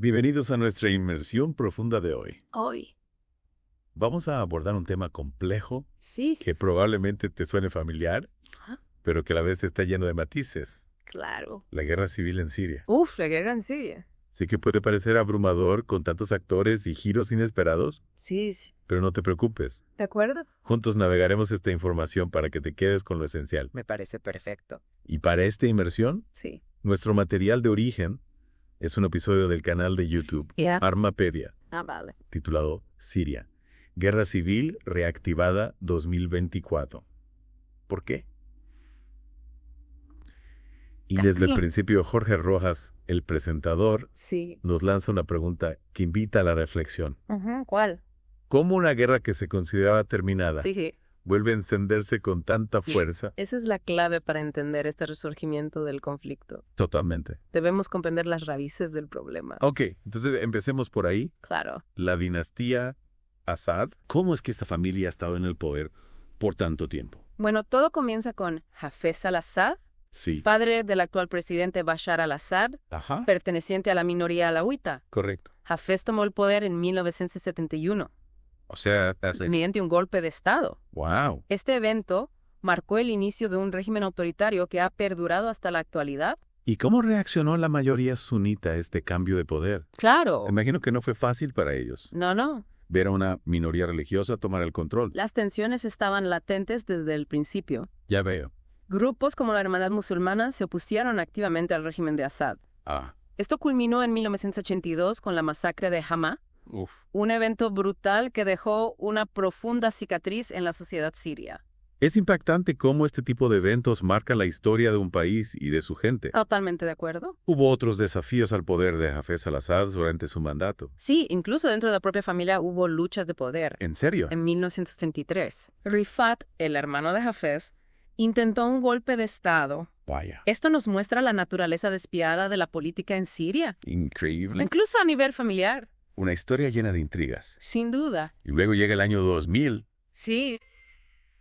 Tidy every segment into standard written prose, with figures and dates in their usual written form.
Bienvenidos a nuestra inmersión profunda de hoy. Hoy. Vamos a abordar un tema complejo Sí. que probablemente te suene familiar, Ajá. pero que a la vez está lleno de matices. Claro. La guerra civil en Siria. La guerra en Siria. Sí que puede parecer abrumador con tantos actores y giros inesperados, Sí. pero no te preocupes. ¿De acuerdo? Juntos navegaremos esta información para que te quedes con lo esencial. Me parece perfecto. Y para esta inmersión, Sí. nuestro material de origen es un episodio del canal de YouTube Ya. Armapedia, Vale. titulado Siria, Guerra Civil Reactivada 2024. ¿Por qué? Y desde el principio, Jorge Rojas, el presentador, Sí. nos lanza una pregunta que invita a la reflexión. ¿Cuál? ¿Cómo una guerra que se consideraba terminada Sí. vuelve a encenderse con tanta fuerza? Esa es la clave para entender este resurgimiento del conflicto. Totalmente. Debemos comprender las raíces del problema. Ok, entonces empecemos por ahí. Claro. La dinastía Assad. ¿Cómo es que esta familia ha estado en el poder por tanto tiempo? Bueno, todo comienza con Hafez al-Assad, Sí. padre del actual presidente Bashar al-Assad, Ajá. perteneciente a la minoría alawita. Correcto. Hafez tomó el poder en 1971, O sea, mediante un golpe de Estado. wow. Este evento marcó el inicio de un régimen autoritario que ha perdurado hasta la actualidad. ¿Y cómo reaccionó la mayoría sunita a este cambio de poder? Claro. Imagino que no fue fácil para ellos No. ver a una minoría religiosa tomar el control. Las tensiones estaban latentes desde el principio. Ya veo. Grupos como la Hermandad Musulmana se opusieron activamente al régimen de Assad. Ah, Esto culminó en 1982 con la masacre de Hama, uf. un evento brutal que dejó una profunda cicatriz en la sociedad siria. Es impactante cómo este tipo de eventos marcan la historia de un país y de su gente. Totalmente de acuerdo. Hubo otros desafíos al poder de Hafez al-Assad durante su mandato. Sí, incluso dentro de la propia familia hubo luchas de poder. ¿En serio? En 1933, Rifat, el hermano de Hafez, intentó un golpe de Estado. Vaya. Esto nos muestra la naturaleza despiadada de la política en Siria, Increíble. incluso a nivel familiar. Una historia llena de intrigas. Sin duda. Y luego llega el año 2000 Sí,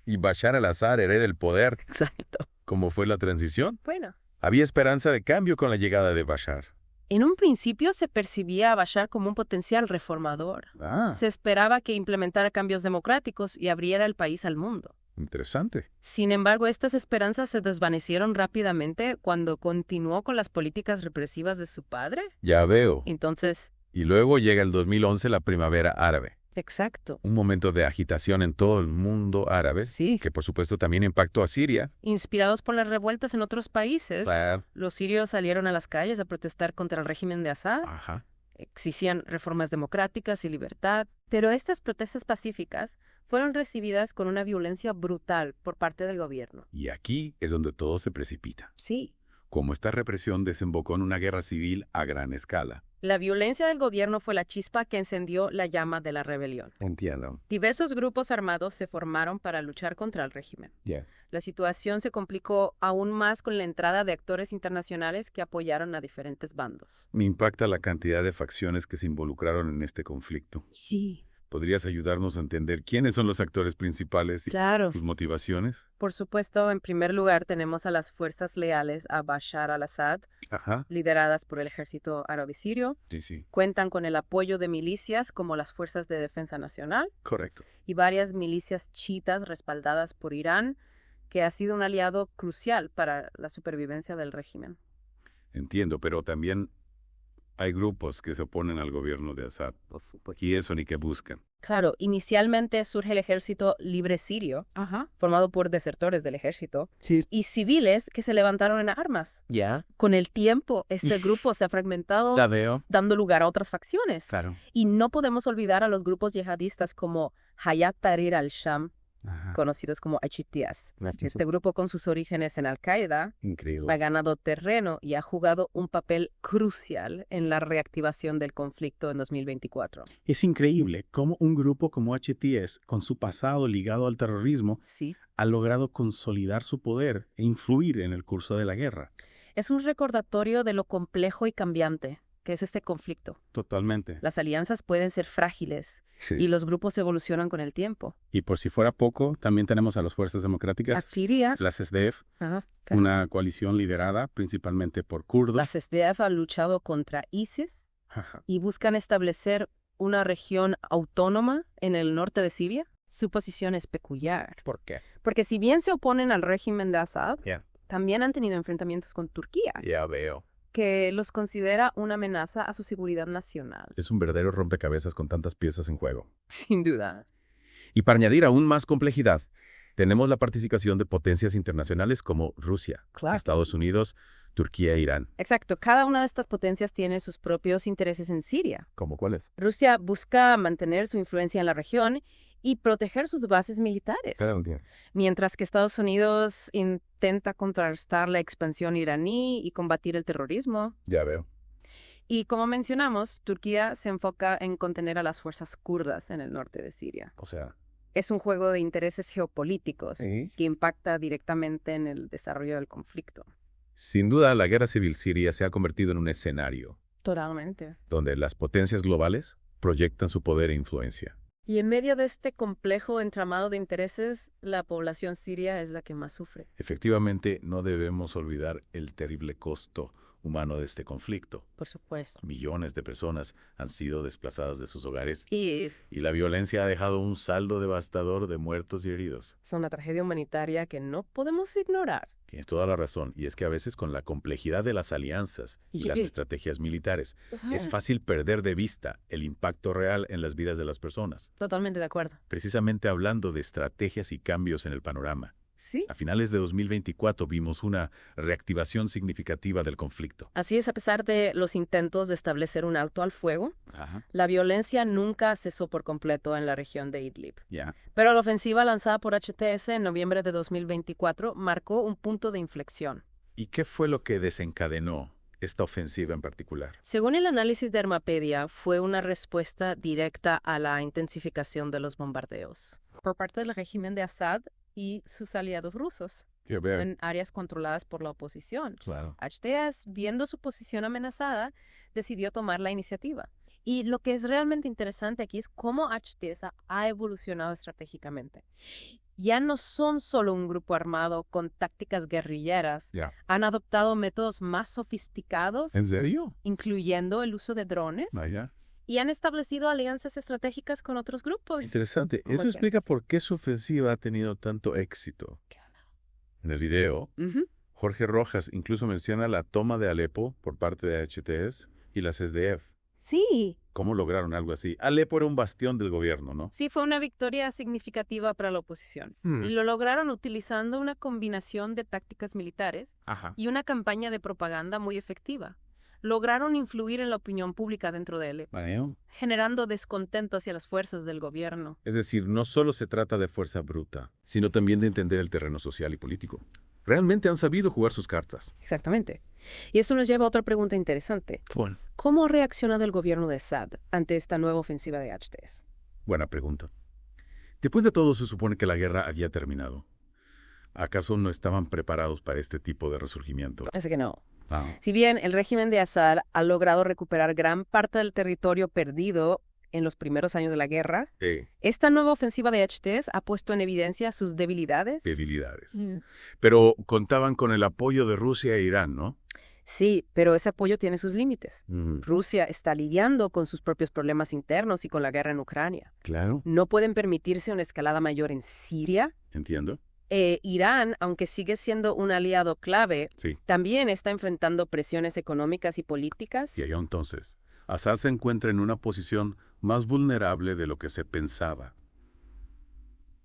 y Bashar al-Assad hereda el poder. exacto. ¿Cómo fue la transición? Bueno, Había esperanza de cambio con la llegada de Bashar. en un principio se percibía a Bashar como un potencial reformador. Ah, Se esperaba que implementara cambios democráticos y abriera el país al mundo. interesante. Sin embargo, estas esperanzas se desvanecieron rápidamente cuando continuó con las políticas represivas de su padre. Ya veo. Entonces, Y luego llega el 2011, la primavera árabe. exacto. Un momento de agitación en todo el mundo árabe, Sí. que por supuesto también impactó a Siria. Inspirados por las revueltas en otros países, Claro. los sirios salieron a las calles a protestar contra el régimen de Assad. Ajá. Exigían reformas democráticas y libertad. Pero estas protestas pacíficas fueron recibidas con una violencia brutal por parte del gobierno. Y aquí es donde todo se precipita. Sí. Como esta represión desembocó en una guerra civil a gran escala. La violencia del gobierno fue la chispa que encendió la llama de la rebelión. Entiendo. Diversos grupos armados se formaron para luchar contra el régimen. Ya. La situación se complicó aún más con la entrada de actores internacionales que apoyaron a diferentes bandos. Me impacta la cantidad de facciones que se involucraron en este conflicto. Sí. ¿Podrías ayudarnos a entender quiénes son los actores principales y Claro. sus motivaciones? Por supuesto, en primer lugar tenemos a las fuerzas leales a Bashar al-Assad, Ajá. lideradas por el ejército árabe sirio. Sí. Cuentan con el apoyo de milicias como las Fuerzas de Defensa Nacional Correcto. y varias milicias chiitas respaldadas por Irán, que ha sido un aliado crucial para la supervivencia del régimen. Entiendo, pero también hay grupos que se oponen al gobierno de Assad. Por supuesto. ¿Y eso ni qué buscan? Claro, inicialmente surge el Ejército Libre Sirio, formado por desertores del ejército, Sí. y civiles que se levantaron en armas. Ya. Con el tiempo, este grupo se ha fragmentado, La veo. dando lugar a otras facciones. Claro. Y no podemos olvidar a los grupos yihadistas como Hayat Tahrir al-Sham, Ajá. conocidos como HTS. Gracias. Este grupo, con sus orígenes en Al-Qaeda, Increíble. ha ganado terreno y ha jugado un papel crucial en la reactivación del conflicto en 2024. Es increíble cómo un grupo como HTS, con su pasado ligado al terrorismo, Sí. ha logrado consolidar su poder e influir en el curso de la guerra. Es un recordatorio de lo complejo y cambiante que es este conflicto. Totalmente. Las alianzas pueden ser frágiles y los grupos evolucionan con el tiempo. Y por si fuera poco, también tenemos a las Fuerzas Democráticas, Siria, las SDF, ajá, una coalición liderada principalmente por kurdos. las SDF han luchado contra ISIS, Ajá. y buscan establecer una región autónoma en el norte de Siria. Su posición es peculiar, ¿Por qué? porque si bien se oponen al régimen de Assad, Ya. también han tenido enfrentamientos con Turquía, Ya veo. que los considera una amenaza a su seguridad nacional. Es un verdadero rompecabezas con tantas piezas en juego. Sin duda. Y para añadir aún más complejidad, tenemos la participación de potencias internacionales como Rusia, Claro. Estados Unidos, Turquía e Irán. Exacto, cada una de estas potencias tiene sus propios intereses en Siria. ¿Cómo cuáles? Rusia busca mantener su influencia en la región y proteger sus bases militares, mientras que Estados Unidos intenta contrarrestar la expansión iraní y combatir el terrorismo. Ya veo. Y como mencionamos, Turquía se enfoca en contener a las fuerzas kurdas en el norte de Siria. O sea, Es un juego de intereses geopolíticos ¿sí? que impacta directamente en el desarrollo del conflicto. Sin duda, la guerra civil siria se ha convertido en un escenario Totalmente. donde las potencias globales proyectan su poder e influencia. Y en medio de este complejo entramado de intereses, la población siria es la que más sufre. Efectivamente, no debemos olvidar el terrible costo humano de este conflicto. Por supuesto. Millones de personas han sido desplazadas de sus hogares Y y la violencia ha dejado un saldo devastador de muertos y heridos. es una tragedia humanitaria que no podemos ignorar. Tienes toda la razón, y es que a veces con la complejidad de las alianzas y las estrategias militares, es fácil perder de vista el impacto real en las vidas de las personas. Totalmente de acuerdo. Precisamente hablando de estrategias y cambios en el panorama, Sí. a finales de 2024 vimos una reactivación significativa del conflicto. Así es, a pesar de los intentos de establecer un alto al fuego, Ajá. la violencia nunca cesó por completo en la región de Idlib. Ya. Pero la ofensiva lanzada por HTS en noviembre de 2024 marcó un punto de inflexión. ¿Y qué fue lo que desencadenó esta ofensiva en particular? Según el análisis de Armapedia, fue una respuesta directa a la intensificación de los bombardeos por parte del régimen de Assad y sus aliados rusos Yo veo. en áreas controladas por la oposición. Claro. HTS, viendo su posición amenazada, decidió tomar la iniciativa. Y lo que es realmente interesante aquí es cómo HTS ha evolucionado estratégicamente. Ya no son solo un grupo armado con tácticas guerrilleras, Ya. han adoptado métodos más sofisticados, ¿En serio? incluyendo el uso de drones, Vaya. y han establecido alianzas estratégicas con otros grupos. Interesante. ¿Cómo Eso que? explica por qué su ofensiva ha tenido tanto éxito. En el video, Ujú. Jorge Rojas incluso menciona la toma de Alepo por parte de HTS y las SDF. Sí, ¿Cómo lograron algo así? Alepo era un bastión del gobierno, ¿no? sí, fue una victoria significativa para la oposición. Hmm. Y lo lograron utilizando una combinación de tácticas militares Ajá. y una campaña de propaganda muy efectiva. Lograron influir en la opinión pública dentro de él, Vaya. generando descontento hacia las fuerzas del gobierno. Es decir, no solo se trata de fuerza bruta, sino también de entender el terreno social y político. Realmente han sabido jugar sus cartas. Exactamente. Y esto nos lleva a otra pregunta interesante. Bueno. ¿Cómo ha reaccionado el gobierno de Assad ante esta nueva ofensiva de HTS? Buena pregunta. Después de todo, se supone que la guerra había terminado. ¿Acaso no estaban preparados para este tipo de resurgimiento? Parece que no. Ah. Si bien el régimen de Assad ha logrado recuperar gran parte del territorio perdido en los primeros años de la guerra, esta nueva ofensiva de HTS ha puesto en evidencia sus debilidades. Debilidades. Pero contaban con el apoyo de Rusia e Irán, ¿no? Sí, pero ese apoyo tiene sus límites. Ujú. Rusia está lidiando con sus propios problemas internos y con la guerra en Ucrania. Claro. No pueden permitirse una escalada mayor en Siria. Entiendo. Irán, aunque sigue siendo un aliado clave, Sí. también está enfrentando presiones económicas y políticas. Y allá entonces, Assad se encuentra en una posición más vulnerable de lo que se pensaba.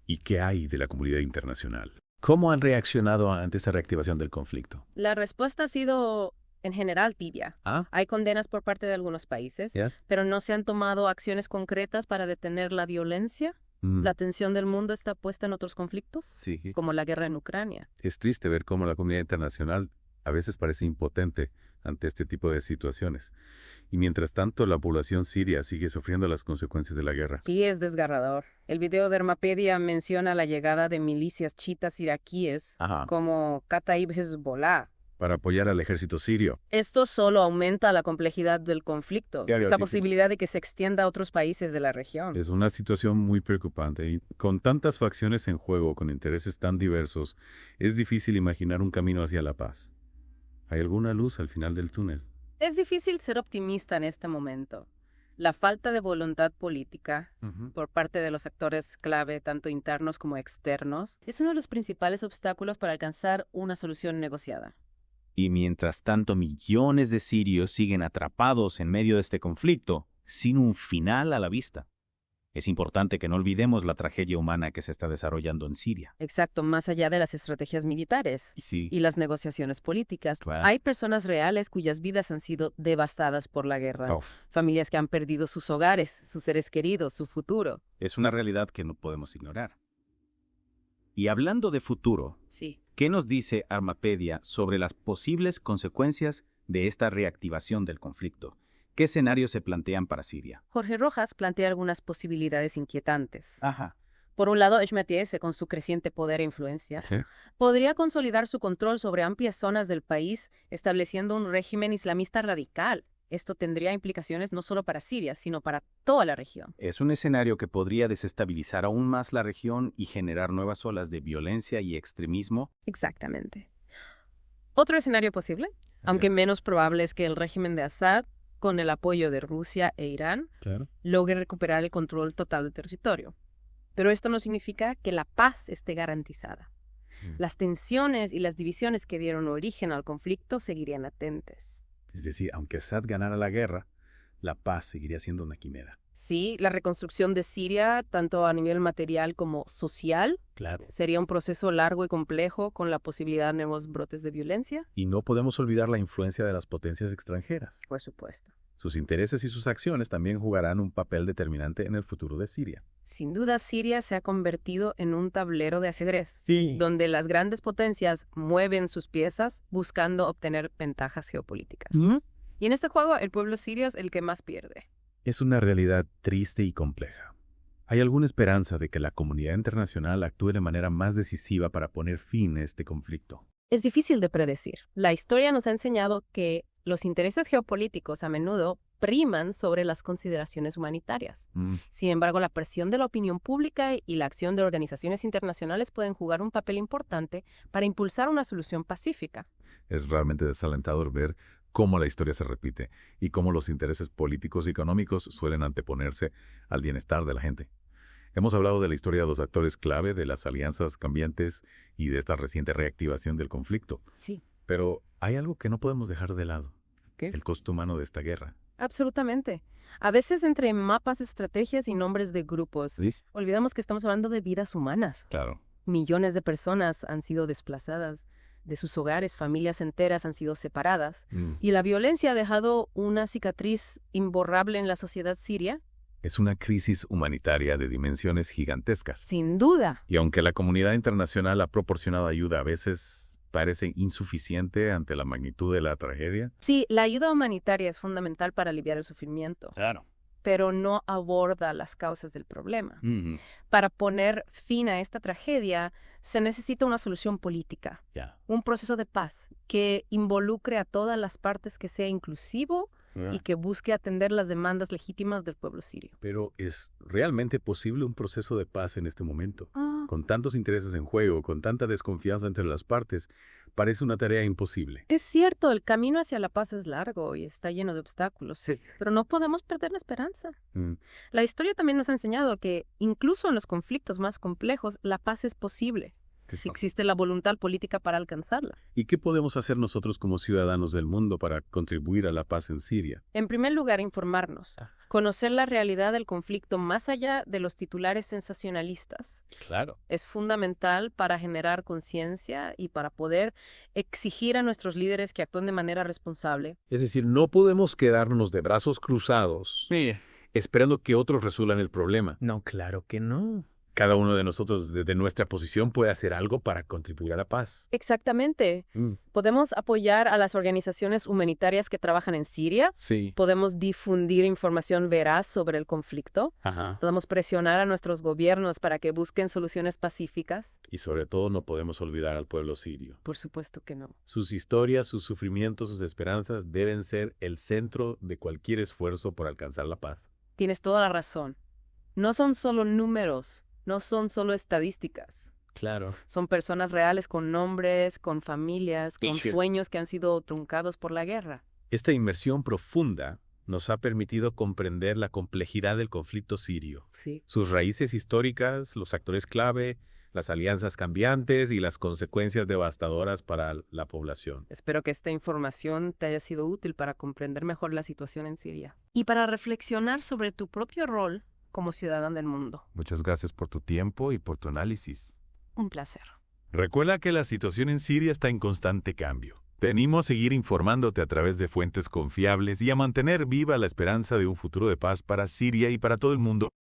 ¿Y qué hay de la comunidad internacional? ¿Cómo han reaccionado ante esa reactivación del conflicto? La respuesta ha sido, en general, tibia. Ah, Hay condenas por parte de algunos países, ya. pero no se han tomado acciones concretas para detener la violencia. La atención del mundo está puesta en otros conflictos, Sí. como la guerra en Ucrania. Es triste ver cómo la comunidad internacional a veces parece impotente ante este tipo de situaciones. Y mientras tanto, la población siria sigue sufriendo las consecuencias de la guerra. Sí, es desgarrador. El video de Armapedia menciona la llegada de milicias chiitas iraquíes Ajá. como Kataib Hezbollah. Para apoyar al ejército sirio. Esto solo aumenta la complejidad del conflicto, Claro, la sí, posibilidad de que se extienda a otros países de la región. Es una situación muy preocupante y con tantas facciones en juego, con intereses tan diversos, es difícil imaginar un camino hacia la paz. ¿Hay alguna luz al final del túnel? Es difícil ser optimista en este momento. La falta de voluntad política por parte de los actores clave, tanto internos como externos, es uno de los principales obstáculos para alcanzar una solución negociada. Y mientras tanto, millones de sirios siguen atrapados en medio de este conflicto, sin un final a la vista. Es importante que no olvidemos la tragedia humana que se está desarrollando en Siria. Exacto, más allá de las estrategias militares Sí, y las negociaciones políticas, claro. hay personas reales cuyas vidas han sido devastadas por la guerra. Uf, Familias que han perdido sus hogares, sus seres queridos, su futuro. es una realidad que no podemos ignorar. Y hablando de futuro, Sí. ¿qué nos dice Armapedia sobre las posibles consecuencias de esta reactivación del conflicto? ¿Qué escenarios se plantean para Siria? Jorge Rojas plantea algunas posibilidades inquietantes. Ajá. Por un lado, Echmetiese, con su creciente poder e influencia, podría consolidar su control sobre amplias zonas del país, estableciendo un régimen islamista radical. Esto tendría implicaciones no solo para Siria, sino para toda la región. Es un escenario que podría desestabilizar aún más la región y generar nuevas olas de violencia y extremismo. Exactamente. Otro escenario posible, aunque menos probable, es que el régimen de Assad, con el apoyo de Rusia e Irán, Claro. logre recuperar el control total del territorio. Pero esto no significa que la paz esté garantizada. Las tensiones y las divisiones que dieron origen al conflicto seguirían latentes. Es decir, aunque Assad ganara la guerra, la paz seguiría siendo una quimera. Sí, la reconstrucción de Siria, tanto a nivel material como social, Claro. sería un proceso largo y complejo con la posibilidad de nuevos brotes de violencia, Y no podemos olvidar la influencia de las potencias extranjeras. por supuesto. Sus intereses y sus acciones también jugarán un papel determinante en el futuro de Siria. Sin duda, Siria se ha convertido en un tablero de ajedrez, Sí. donde las grandes potencias mueven sus piezas buscando obtener ventajas geopolíticas. Y en este juego, el pueblo sirio es el que más pierde. Es una realidad triste y compleja. ¿Hay alguna esperanza de que la comunidad internacional actúe de manera más decisiva para poner fin a este conflicto? Es difícil de predecir. La historia nos ha enseñado que los intereses geopolíticos a menudo priman sobre las consideraciones humanitarias. Sin embargo, la presión de la opinión pública y la acción de organizaciones internacionales pueden jugar un papel importante para impulsar una solución pacífica. Es realmente desalentador ver cómo la historia se repite y cómo los intereses políticos y económicos suelen anteponerse al bienestar de la gente. Hemos hablado de la historia de los actores clave, de las alianzas cambiantes y de esta reciente reactivación del conflicto. Sí. Pero hay algo que no podemos dejar de lado. ¿Qué? El costo humano de esta guerra. Absolutamente. A veces entre mapas, estrategias y nombres de grupos, olvidamos que estamos hablando de vidas humanas. Claro. Millones de personas han sido desplazadas de sus hogares, familias enteras han sido separadas, y la violencia ha dejado una cicatriz imborrable en la sociedad siria. Es una crisis humanitaria de dimensiones gigantescas. Sin duda. Y aunque la comunidad internacional ha proporcionado ayuda, a veces parece insuficiente ante la magnitud de la tragedia. Sí, la ayuda humanitaria es fundamental para aliviar el sufrimiento, Claro. pero no aborda las causas del problema. Para poner fin a esta tragedia, se necesita una solución política, un proceso de paz que involucre a todas las partes, que sea inclusivo y que busque atender las demandas legítimas del pueblo sirio. Pero ¿es realmente posible un proceso de paz en este momento? Con tantos intereses en juego, con tanta desconfianza entre las partes, parece una tarea imposible. Es cierto, el camino hacia la paz es largo y está lleno de obstáculos, pero no podemos perder la esperanza. La historia también nos ha enseñado que incluso en los conflictos más complejos, la paz es posible, si existe la voluntad política para alcanzarla. ¿Y qué podemos hacer nosotros como ciudadanos del mundo para contribuir a la paz en Siria? En primer lugar, informarnos, conocer la realidad del conflicto más allá de los titulares sensacionalistas. Claro. Es fundamental para generar conciencia y para poder exigir a nuestros líderes que actúen de manera responsable. Es decir, no podemos quedarnos de brazos cruzados esperando que otros resuelvan el problema. No, claro que no. Cada uno de nosotros desde nuestra posición puede hacer algo para contribuir a la paz. Exactamente. Podemos apoyar a las organizaciones humanitarias que trabajan en Siria. Sí. Podemos difundir información veraz sobre el conflicto. Podemos presionar a nuestros gobiernos para que busquen soluciones pacíficas. Y sobre todo no podemos olvidar al pueblo sirio. Por supuesto que no. Sus historias, sus sufrimientos, sus esperanzas deben ser el centro de cualquier esfuerzo por alcanzar la paz. Tienes toda la razón. No son solo números. No son solo estadísticas. Claro. Son personas reales con nombres, con familias, con sueños que han sido truncados por la guerra. Esta inmersión profunda nos ha permitido comprender la complejidad del conflicto sirio, Sí. sus raíces históricas, los actores clave, las alianzas cambiantes y las consecuencias devastadoras para la población. Espero que esta información te haya sido útil para comprender mejor la situación en Siria y para reflexionar sobre tu propio rol como ciudadano del mundo. Muchas gracias por tu tiempo y por tu análisis. Un placer. Recuerda que la situación en Siria está en constante cambio. Te animo a seguir informándote a través de fuentes confiables y a mantener viva la esperanza de un futuro de paz para Siria y para todo el mundo.